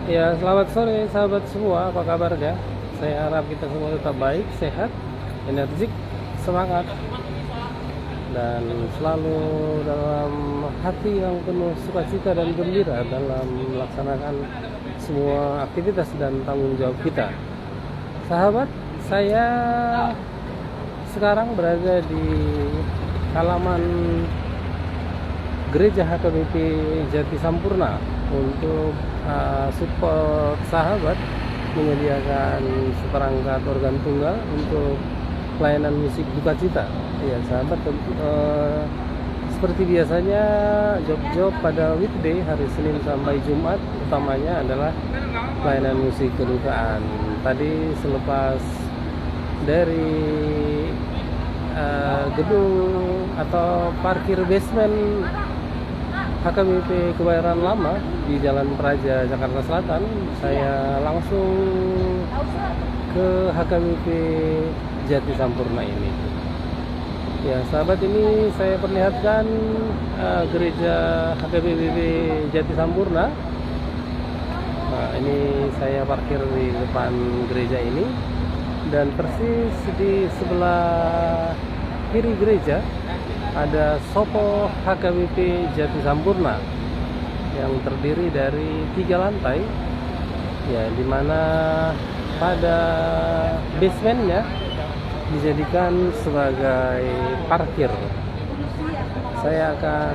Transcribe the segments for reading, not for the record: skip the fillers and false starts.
Ya, selamat sore sahabat semua, apa kabarnya? Saya harap kita semua tetap baik, sehat, energik, semangat, dan selalu dalam hati yang penuh sukacita dan gembira dalam melaksanakan semua aktivitas dan tanggung jawab kita. Sahabat, saya sekarang berada di halaman Gereja HKBP Jati Sampurna untuk support sahabat menyediakan seperangkat organ tunggal untuk pelayanan musik duka cita. Ya sahabat, seperti biasanya job-job pada weekday hari Senin sampai Jumat utamanya adalah pelayanan musik kedukaan. Tadi selepas dari gedung atau parkir basement HKBP Kebayoran Lama di Jalan Praja, Jakarta Selatan, saya langsung ke HKBP Jati Sampurna ini. Ya, sahabat, ini saya perlihatkan gereja HKBP Jati Sampurna. Nah, ini saya parkir di depan gereja ini, dan persis di sebelah kiri gereja ada Sopo HKBP Jati Sampurna yang terdiri dari 3 lantai, ya, dimana pada basementnya dijadikan sebagai parkir. Saya akan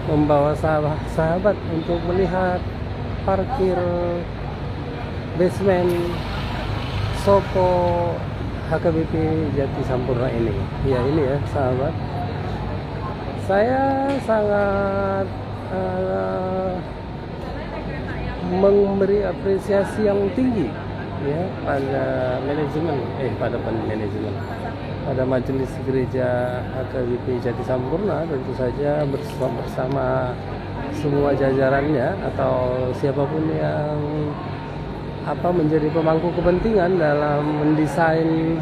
membawa sahabat untuk melihat parkir basement Sopo HKBP Jati Sampurna ini. Ya, ini ya sahabat, saya sangat memberi apresiasi yang tinggi ya pada pada majelis gereja HKBP Jati Sampurna, tentu saja bersama semua jajarannya atau siapapun yang menjadi pemangku kepentingan dalam mendesain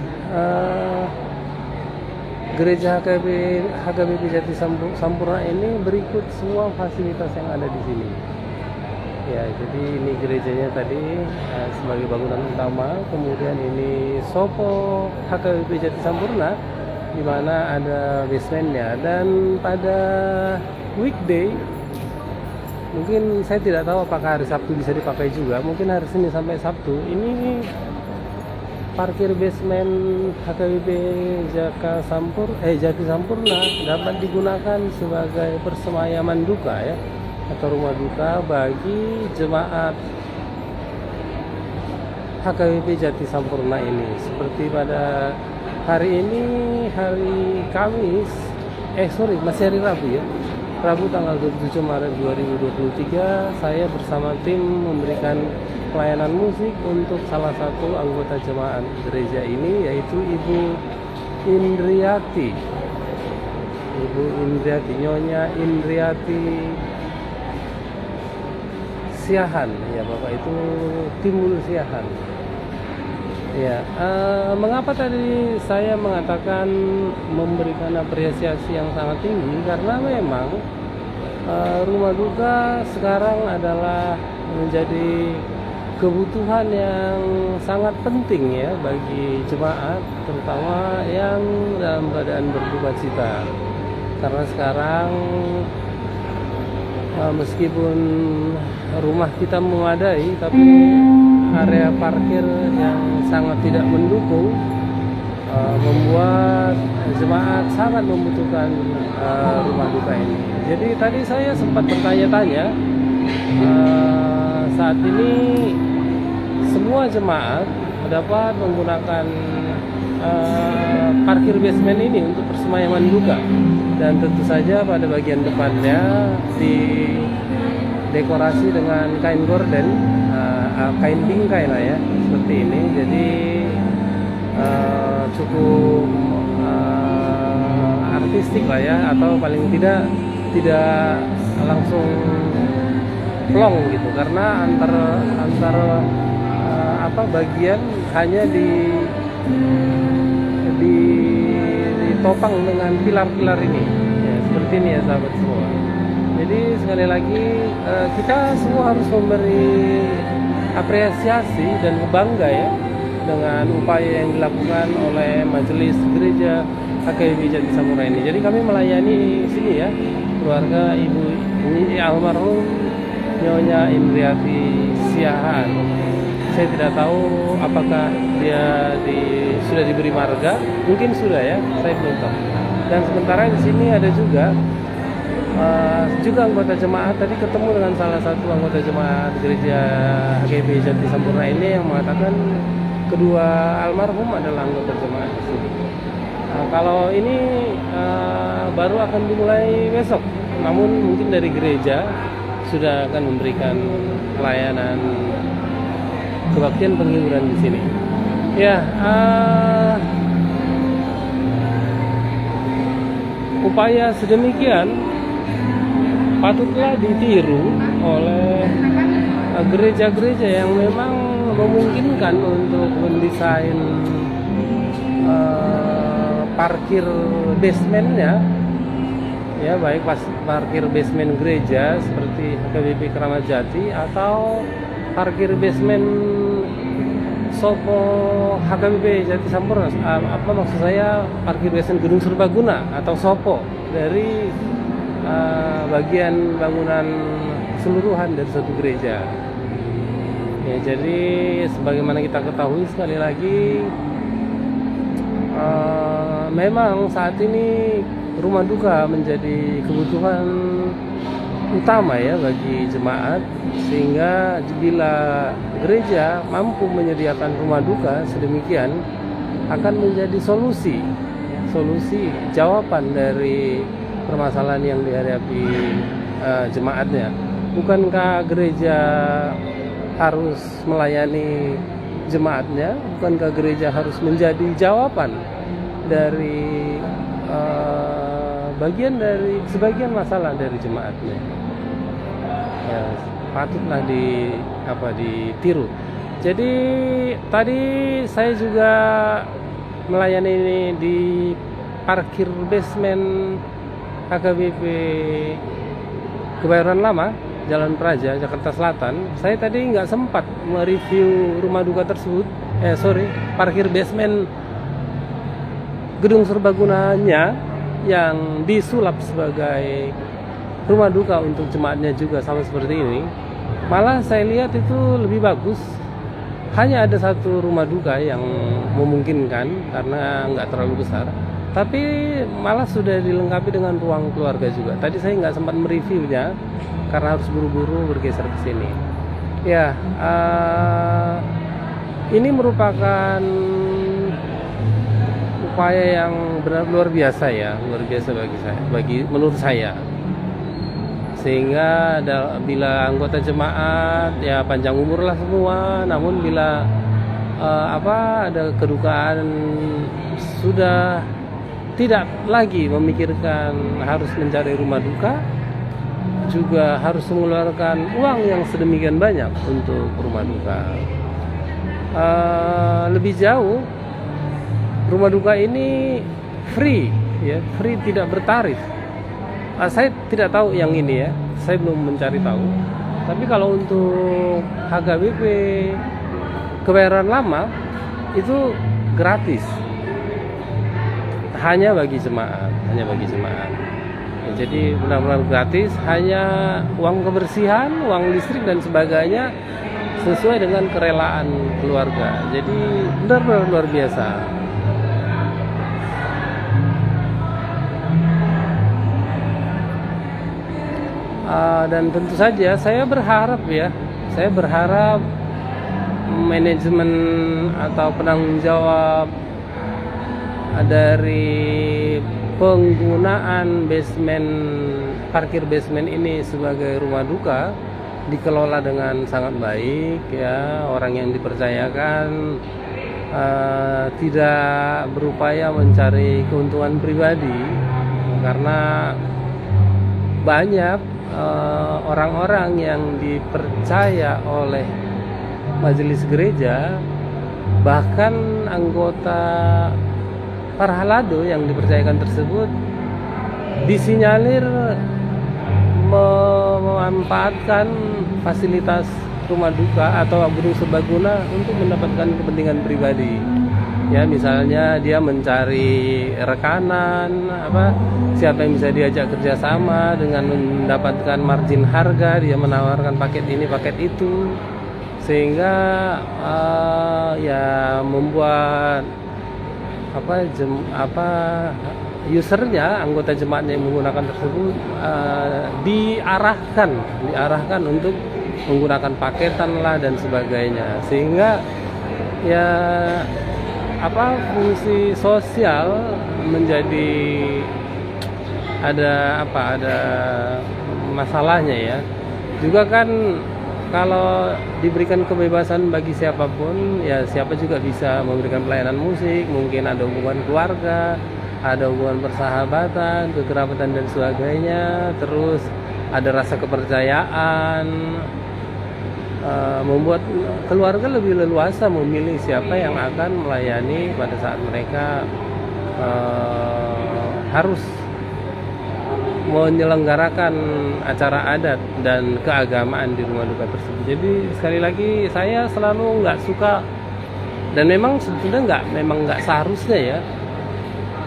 gereja HKBP Jati Sampurna ini. Berikut semua fasilitas yang ada di sini. Ya, jadi ini gerejanya tadi sebagai bangunan utama, kemudian ini Sopo HKBP Jati Sampurna di mana ada basementnya, dan pada weekday mungkin saya tidak tahu apakah hari Sabtu bisa dipakai juga, mungkin hari Senin sampai Sabtu ini parkir basement HKBP Jati Sampurna dapat digunakan sebagai persemayaman duka ya, atau rumah duka bagi jemaat HKBP Jati Sampurna ini. Seperti pada hari ini, hari Kamis, masih hari Rabu ya, Rabu tanggal 27 Maret 2023, saya bersama tim memberikan pelayanan musik untuk salah satu anggota jemaat gereja ini, yaitu Ibu Indriati, Nyonya Indriati Siahan, ya Bapak itu Timbul Siahan. Ya, mengapa tadi saya mengatakan memberikan apresiasi yang sangat tinggi? Karena memang rumah duka sekarang adalah menjadi kebutuhan yang sangat penting ya bagi jemaat, terutama yang dalam keadaan berduka cita. Karena sekarang meskipun rumah kita memadai, tapi area parkir yang sangat tidak mendukung membuat jemaat sangat membutuhkan rumah duka ini. Jadi tadi saya sempat bertanya-tanya, saat ini semua jemaat dapat menggunakan parkir basement ini untuk persemayaman duka, dan tentu saja pada bagian depannya didekorasi dengan kain gorden, kain bingkai lah ya, seperti ini. Jadi cukup artistik lah ya, atau paling tidak langsung plong gitu, karena antar bagian hanya ditopang dengan pilar-pilar ini ya, seperti ini ya sahabat semua. Jadi sekali lagi kita semua harus memberi apresiasi dan bangga ya dengan upaya yang dilakukan oleh Majelis Gereja HKBP Jati Sampurna ini. Jadi kami melayani sini ya keluarga Ibu almarhum Nyonya Indriati Siahaan. Saya tidak tahu apakah dia sudah diberi marga, mungkin sudah ya, saya belum tahu. Dan sementara di sini ada juga anggota jemaat. Tadi ketemu dengan salah satu anggota jemaat gereja HKBP Jati Sampurna ini yang mengatakan kedua almarhum adalah anggota jemaat di sini. Kalau ini baru akan dimulai besok, namun mungkin dari gereja sudah akan memberikan pelayanan kebaktian penghiburan di sini. Ya, upaya sedemikian patutlah ditiru oleh gereja-gereja yang memang memungkinkan untuk mendesain parkir basementnya, ya baik parkir basement gereja seperti HKBP Keramat Jati atau parkir basement Sopo HKBP Jati Sampurna. Apa maksud saya, parkir basement Gedung Serbaguna atau Sopo dari bagian bangunan keseluruhan dari suatu gereja. Ya, jadi sebagaimana kita ketahui sekali lagi, memang saat ini rumah duka menjadi kebutuhan utama ya bagi jemaat, sehingga bila gereja mampu menyediakan rumah duka sedemikian akan menjadi solusi jawaban dari permasalahan yang dihadapi jemaatnya. Bukankah gereja harus melayani jemaatnya? Bukankah gereja harus menjadi jawaban dari sebagian masalah dari jemaatnya? Ya, patutlah ditiru. Jadi tadi saya juga melayani ini di parkir basement HKBP Kebayoran Lama, Jalan Praja, Jakarta Selatan. Saya tadi nggak sempat mereview rumah duka tersebut. Parkir basement Gedung Serbagunanya yang disulap sebagai rumah duka untuk jemaatnya juga sama seperti ini. Malah saya lihat itu lebih bagus. Hanya ada satu rumah duka yang memungkinkan karena nggak terlalu besar, tapi malah sudah dilengkapi dengan ruang keluarga juga. Tadi saya nggak sempat mereviewnya karena harus buru-buru bergeser ke sini. Ya, ini merupakan upaya yang benar luar biasa menurut saya. Sehingga bila anggota jemaat ya panjang umur lah semua, namun bila ada kedukaan sudah tidak lagi memikirkan harus mencari rumah duka, juga harus mengeluarkan uang yang sedemikian banyak untuk rumah duka. Lebih jauh, rumah duka ini free, tidak bertarif. Saya tidak tahu yang ini ya, saya belum mencari tahu. Tapi kalau untuk HKBP Kebayoran Lama itu gratis, hanya bagi jemaat. Ya, jadi benar-benar gratis, hanya uang kebersihan, uang listrik dan sebagainya sesuai dengan kerelaan keluarga. Jadi benar-benar luar biasa. Dan tentu saja saya berharap manajemen atau penanggung jawab dari penggunaan parkir basement ini sebagai rumah duka dikelola dengan sangat baik ya. Orang yang dipercayakan tidak berupaya mencari keuntungan pribadi, karena banyak orang-orang yang dipercaya oleh majelis gereja, bahkan anggota Parhalado yang dipercayakan tersebut disinyalir memanfaatkan fasilitas rumah duka atau gedung serbaguna untuk mendapatkan kepentingan pribadi. Ya, misalnya dia mencari rekanan, siapa yang bisa diajak kerjasama dengan mendapatkan margin harga, dia menawarkan paket ini paket itu, sehingga ya membuat usernya, anggota jemaatnya yang menggunakan tersebut diarahkan untuk menggunakan paketan lah dan sebagainya, sehingga ya fungsi sosial menjadi ada masalahnya ya. Juga kan kalau diberikan kebebasan bagi siapapun, ya siapa juga bisa memberikan pelayanan musik, mungkin ada hubungan keluarga, ada hubungan persahabatan, kekerabatan dan sebagainya, terus ada rasa kepercayaan, membuat keluarga lebih leluasa memilih siapa yang akan melayani pada saat mereka harus menyelenggarakan acara adat dan keagamaan di rumah duka tersebut. Jadi sekali lagi saya selalu nggak suka, dan memang sebetulnya nggak seharusnya ya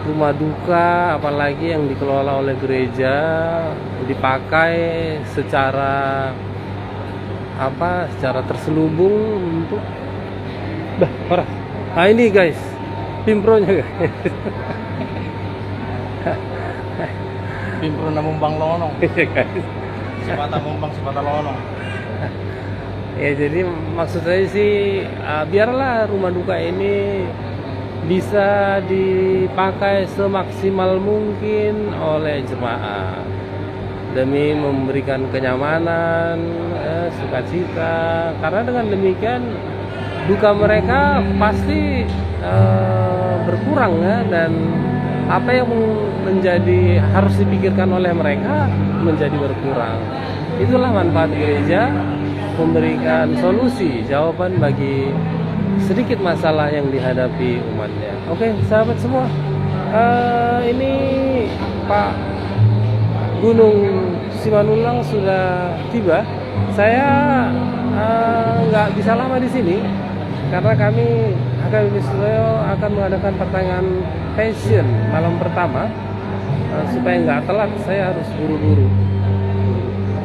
rumah duka apalagi yang dikelola oleh gereja dipakai secara terselubung untuk ini guys, Pimpronya guys. Pimpro na mumbang lonong. Sepata mumbang, sepata lonong. Ya, jadi maksud saya sih biarlah rumah duka ini bisa dipakai semaksimal mungkin oleh jemaat demi memberikan kenyamanan, sukacita. Karena dengan demikian duka mereka pasti berkurang ya, dan apa yang menjadi harus dipikirkan oleh mereka menjadi berkurang. Itulah manfaat gereja, memberikan solusi, jawaban bagi sedikit masalah yang dihadapi umatnya. Oke, sahabat semua, ini Pak Gunung Simanulang sudah tiba. Saya nggak bisa lama di sini karena kami HKBP Surabaya akan mengadakan pertandingan passion malam pertama. Supaya nggak telat, saya harus buru-buru.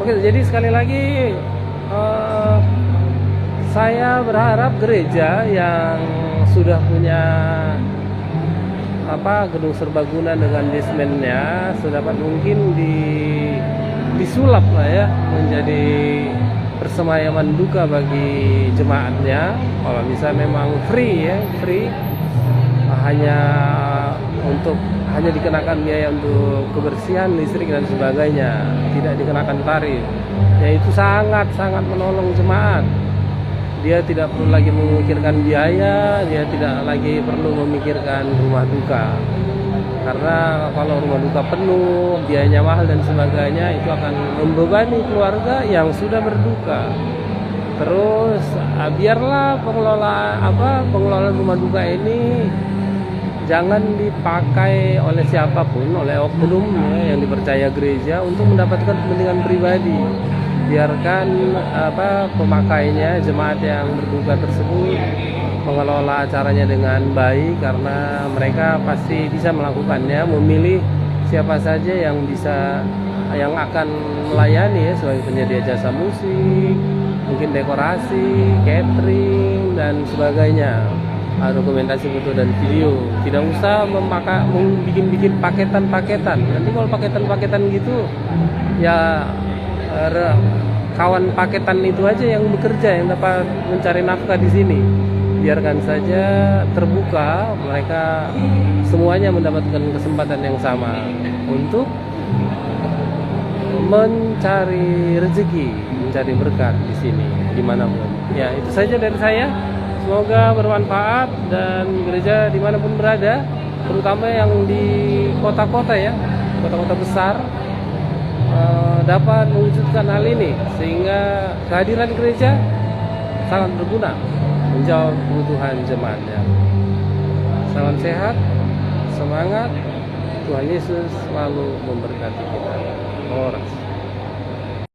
Oke, jadi sekali lagi saya berharap gereja yang sudah punya gedung serbaguna dengan basementnya sedapat mungkin disulap lah ya menjadi persemayaman duka bagi jemaatnya. Kalau bisa memang free, hanya dikenakan biaya untuk kebersihan, listrik dan sebagainya, tidak dikenakan tarif. Ya, itu sangat menolong jemaat. Dia tidak perlu lagi memikirkan biaya, dia tidak lagi perlu memikirkan rumah duka. Karena kalau rumah duka penuh, biayanya mahal dan sebagainya, itu akan membebani keluarga yang sudah berduka. Terus biarlah pengelolaan rumah duka ini jangan dipakai oleh siapapun, oleh oknum yang dipercaya gereja untuk mendapatkan kepentingan pribadi. Biarkan pemakainya, jemaat yang berduka tersebut mengelola acaranya dengan baik, karena mereka pasti bisa melakukannya, memilih siapa saja yang akan melayani ya, sebagai penyedia jasa musik, mungkin dekorasi, catering dan sebagainya, dokumentasi foto dan video. Tidak usah bikin paketan. Nanti kalau paketan gitu ya kawan paketan itu aja yang bekerja, yang dapat mencari nafkah di sini. Biarkan saja terbuka, mereka semuanya mendapatkan kesempatan yang sama untuk mencari rezeki, mencari berkat di sini, dimanapun. Ya, itu saja dari saya. Semoga bermanfaat, dan gereja dimanapun berada, terutama yang di kota-kota ya, kota-kota besar, dapat mewujudkan hal ini, sehingga kehadiran gereja sangat berguna menjawab kebutuhan jemaatnya. Salam sehat, semangat, Tuhan Yesus selalu memberkati kita. Horas.